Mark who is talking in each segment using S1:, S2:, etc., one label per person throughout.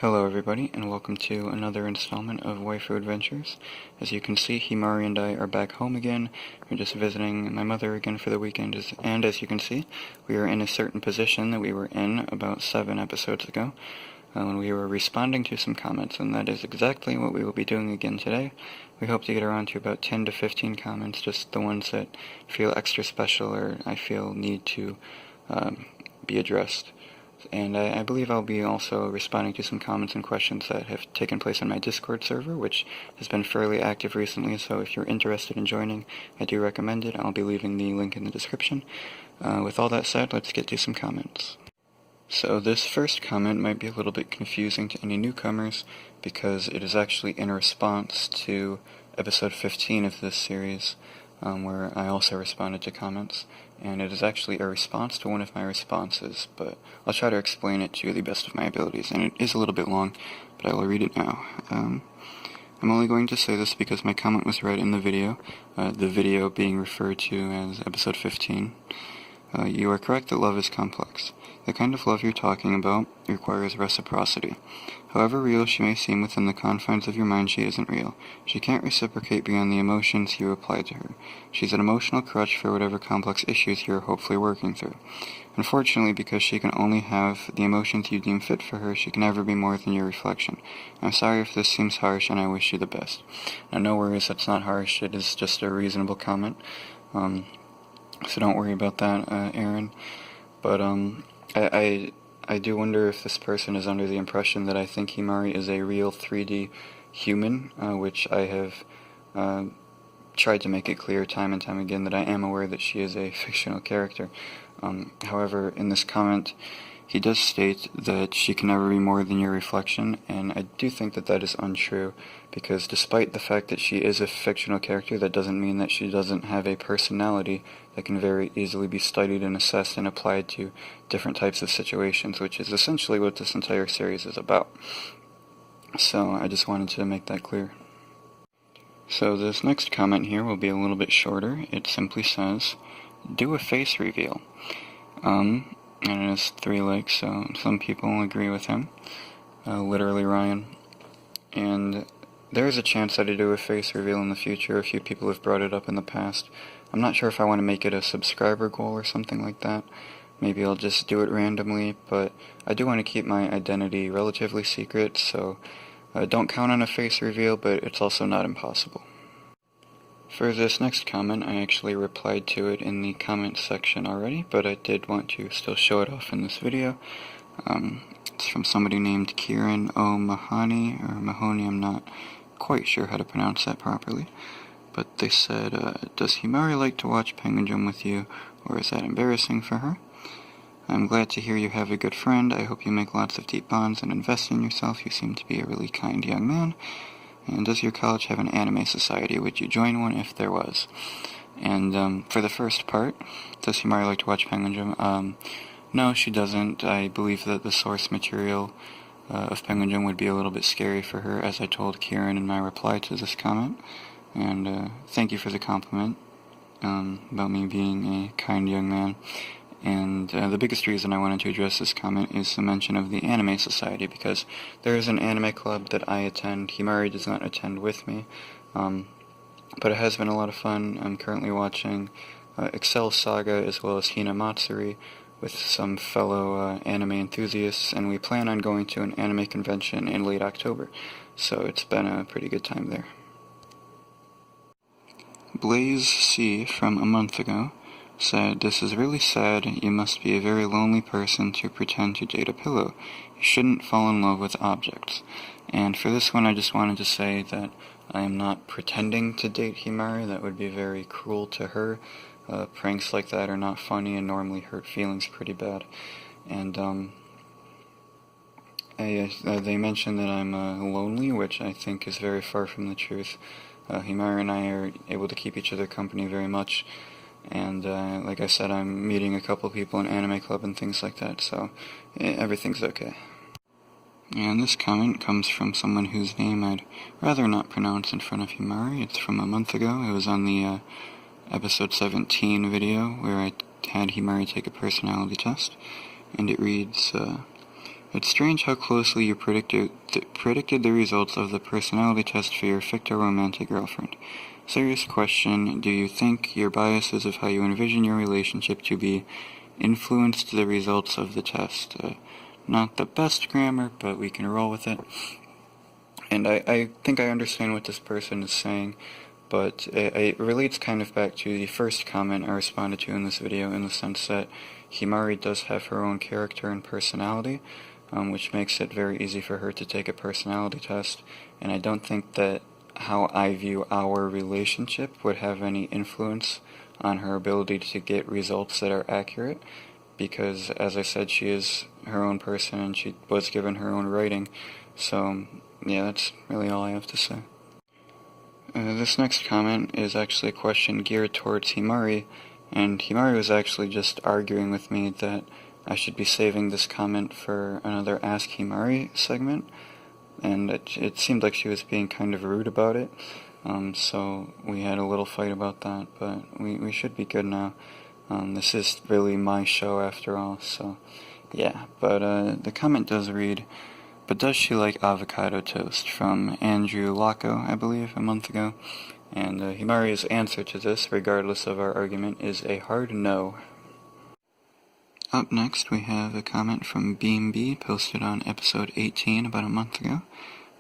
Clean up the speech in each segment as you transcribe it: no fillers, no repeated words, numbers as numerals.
S1: Hello everybody, and welcome to another installment of Waifu Adventures. As you can see, Himari and I are back home again. We're just visiting my mother again for the weekend, and as you can see, we are in a certain position that we were in about 7 episodes ago, when we were responding to some comments, and that is exactly what we will be doing again today. We hope to get around to about 10 to 15 comments, just the ones that feel extra special or I feel need to be addressed. And I believe I'll be also responding to some comments and questions that have taken place on my Discord server, which has been fairly active recently, so if you're interested in joining, I do recommend it. I'll be leaving the link in the description. With all that said, let's get to some comments. So this first comment might be a little bit confusing to any newcomers, because it is actually in response to episode 15 of this series, where I also responded to comments, and it is actually a response to one of my responses, but I'll try to explain it to the best of my abilities, and it is a little bit long, but I will read it now. I'm only going to say this because my comment was read in the video being referred to as episode 15. You are correct that love is complex. The kind of love you're talking about requires reciprocity. However real she may seem within the confines of your mind, she isn't real. She can't reciprocate beyond the emotions you apply to her. She's an emotional crutch for whatever complex issues you're hopefully working through. Unfortunately, because she can only have the emotions you deem fit for her, she can never be more than your reflection. I'm sorry if this seems harsh, and I wish you the best. Now, no worries, that's not harsh. It is just a reasonable comment. So don't worry about that, Aaron. But, I do wonder if this person is under the impression that I think Himari is a real 3D human, which I have tried to make it clear time and time again that I am aware that she is a fictional character. However, in this comment, he does state that she can never be more than your reflection, and I do think that that is untrue, because despite the fact that she is a fictional character, that doesn't mean that she doesn't have a personality that can very easily be studied and assessed and applied to different types of situations, which is essentially what this entire series is about. So I just wanted to make that clear. So this next comment here will be a little bit shorter. It simply says, do a face reveal. And it has 3 likes, so some people agree with him. Literally Ryan. And there is a chance that I do a face reveal in the future. A few people have brought it up in the past. I'm not sure if I want to make it a subscriber goal or something like that. Maybe I'll just do it randomly, but I do want to keep my identity relatively secret, so don't count on a face reveal, but it's also not impossible. For this next comment, I actually replied to it in the comment section already, but I did want to still show it off in this video. It's from somebody named Kieran O. Mahoney, or Mahoney, I'm not quite sure how to pronounce that properly. But they said, does Himari like to watch Penguin Drum with you, or is that embarrassing for her? I'm glad to hear you have a good friend. I hope you make lots of deep bonds and invest in yourself. You seem to be a really kind young man. And does your college have an anime society? Would you join one if there was? And for the first part, does Himari like to watch Penguin Drum? No, she doesn't. I believe that the source material of Penguin Drum would be a little bit scary for her, as I told Kieran in my reply to this comment. And thank you for the compliment about me being a kind young man. And the biggest reason I wanted to address this comment is the mention of the Anime Society, because there is an anime club that I attend. Himari does not attend with me, but it has been a lot of fun. I'm currently watching Excel Saga as well as Hina Matsuri with some fellow anime enthusiasts, and we plan on going to an anime convention in late October, so it's been a pretty good time there. Blaze C from a month ago said, this is really sad. You must be a very lonely person to pretend to date a pillow. You shouldn't fall in love with objects. And for this one, I just wanted to say that I am not pretending to date Himari. That would be very cruel to her. Pranks like that are not funny and normally hurt feelings pretty bad. And they mentioned that I'm lonely, which I think is very far from the truth. Himari and I are able to keep each other company very much. And like I said, I'm meeting a couple people in anime club and things like that, so everything's okay. And this comment comes from someone whose name I'd rather not pronounce in front of Himari. It's from a month ago. It was on the episode 17 video where I had Himari take a personality test, and it reads, It's strange how closely you predicted the results of the personality test for your ficto-romantic girlfriend. Serious question, do you think your biases of how you envision your relationship to be influenced the results of the test? Not the best grammar, but we can roll with it. And I think I understand what this person is saying, but it relates kind of back to the first comment I responded to in this video, in the sense that Himari does have her own character and personality, which makes it very easy for her to take a personality test, and I don't think that how I view our relationship would have any influence on her ability to get results that are accurate, because, as I said, she is her own person and she was given her own writing, so yeah, that's really all I have to say. This next comment is actually a question geared towards Himari, and Himari was actually just arguing with me that I should be saving this comment for another Ask Himari segment, and it seemed like she was being kind of rude about it, so we had a little fight about that, but we should be good now. This is really my show after all, so yeah, but the comment does read, but does she like avocado toast, from Andrew Laco, I believe, a month ago, and Himari's answer to this, regardless of our argument, is a hard no. Up next, we have a comment from BeamB, posted on episode 18 about a month ago.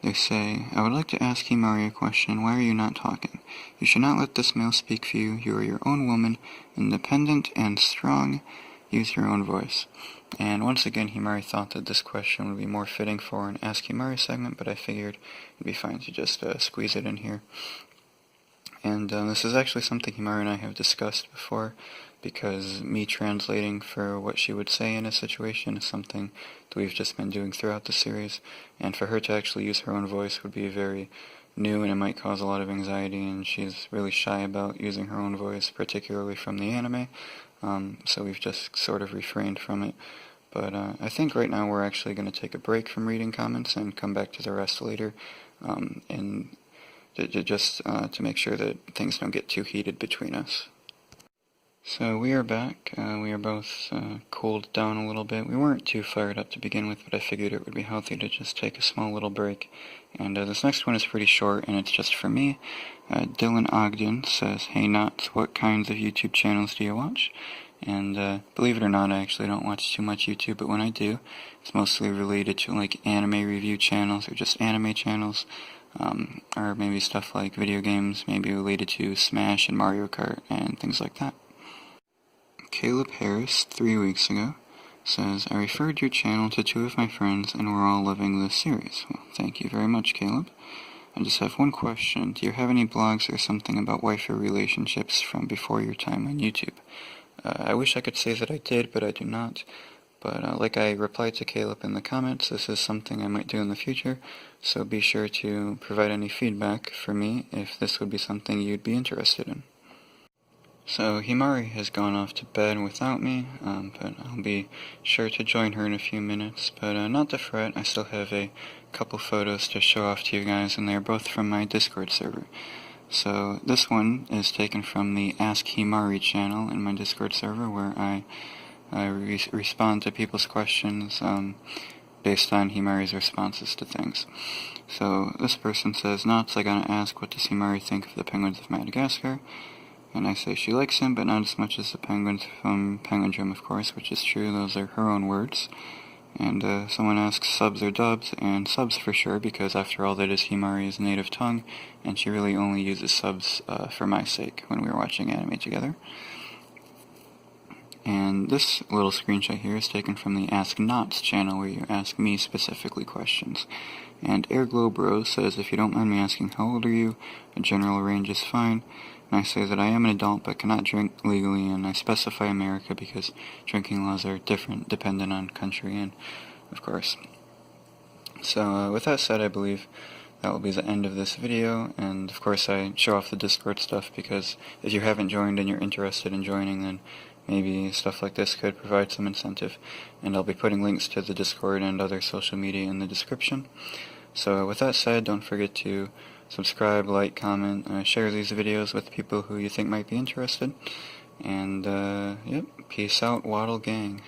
S1: They say, I would like to ask Himari a question. Why are you not talking? You should not let this male speak for you. You are your own woman, independent and strong. Use your own voice. And once again, Himari thought that this question would be more fitting for an Ask Himari segment, but I figured it'd be fine to just squeeze it in here. And this is actually something Himari and I have discussed before, because me translating for what she would say in a situation is something that we've just been doing throughout the series, and for her to actually use her own voice would be very new, and it might cause a lot of anxiety, and she's really shy about using her own voice, particularly from the anime, so we've just sort of refrained from it. But I think right now we're actually going to take a break from reading comments and come back to the rest later, and just to make sure that things don't get too heated between us. So we are back. We are both cooled down a little bit. We weren't too fired up to begin with, but I figured it would be healthy to just take a small little break. And this next one is pretty short, and it's just for me. Dylan Ogden says, Hey Knots, what kinds of YouTube channels do you watch? And believe it or not, I actually don't watch too much YouTube, but when I do, it's mostly related to like anime review channels or just anime channels. Or maybe stuff like video games, maybe related to Smash and Mario Kart and things like that. Caleb Harris, 3 weeks ago, says, I referred your channel to 2 of my friends and we're all loving this series. Well, thank you very much, Caleb. I just have one question. Do you have any blogs or something about waifu relationships from before your time on YouTube? I wish I could say that I did, but I do not. But like I replied to Caleb in the comments, this is something I might do in the future, so be sure to provide any feedback for me if this would be something you'd be interested in. So Himari has gone off to bed without me, but I'll be sure to join her in a few minutes. But not to fret, I still have a couple photos to show off to you guys, and they're both from my Discord server. So this one is taken from the Ask Himari channel in my Discord server, where I respond to people's questions based on Himari's responses to things. So this person says, Knots, I gotta ask, what does Himari think of the penguins of Madagascar? And I say she likes him, but not as much as the penguins from Penguin Drum, of course, which is true. Those are her own words. And someone asks subs or dubs, and subs for sure, because after all, that is Himari's native tongue, and she really only uses subs for my sake when we were watching anime together. And this little screenshot here is taken from the Ask Knots channel, where you ask me specifically questions. And Airglow Bros says, if you don't mind me asking, how old are you? A general range is fine. And I say that I am an adult but cannot drink legally, and I specify America because drinking laws are different dependent on country, and of course. So with that said, I believe that will be the end of this video, and of course I show off the Discord stuff because if you haven't joined and you're interested in joining, then maybe stuff like this could provide some incentive, and I'll be putting links to the Discord and other social media in the description. So with that said, don't forget to subscribe, like, comment, share these videos with people who you think might be interested, and yep, peace out, Waddle Gang.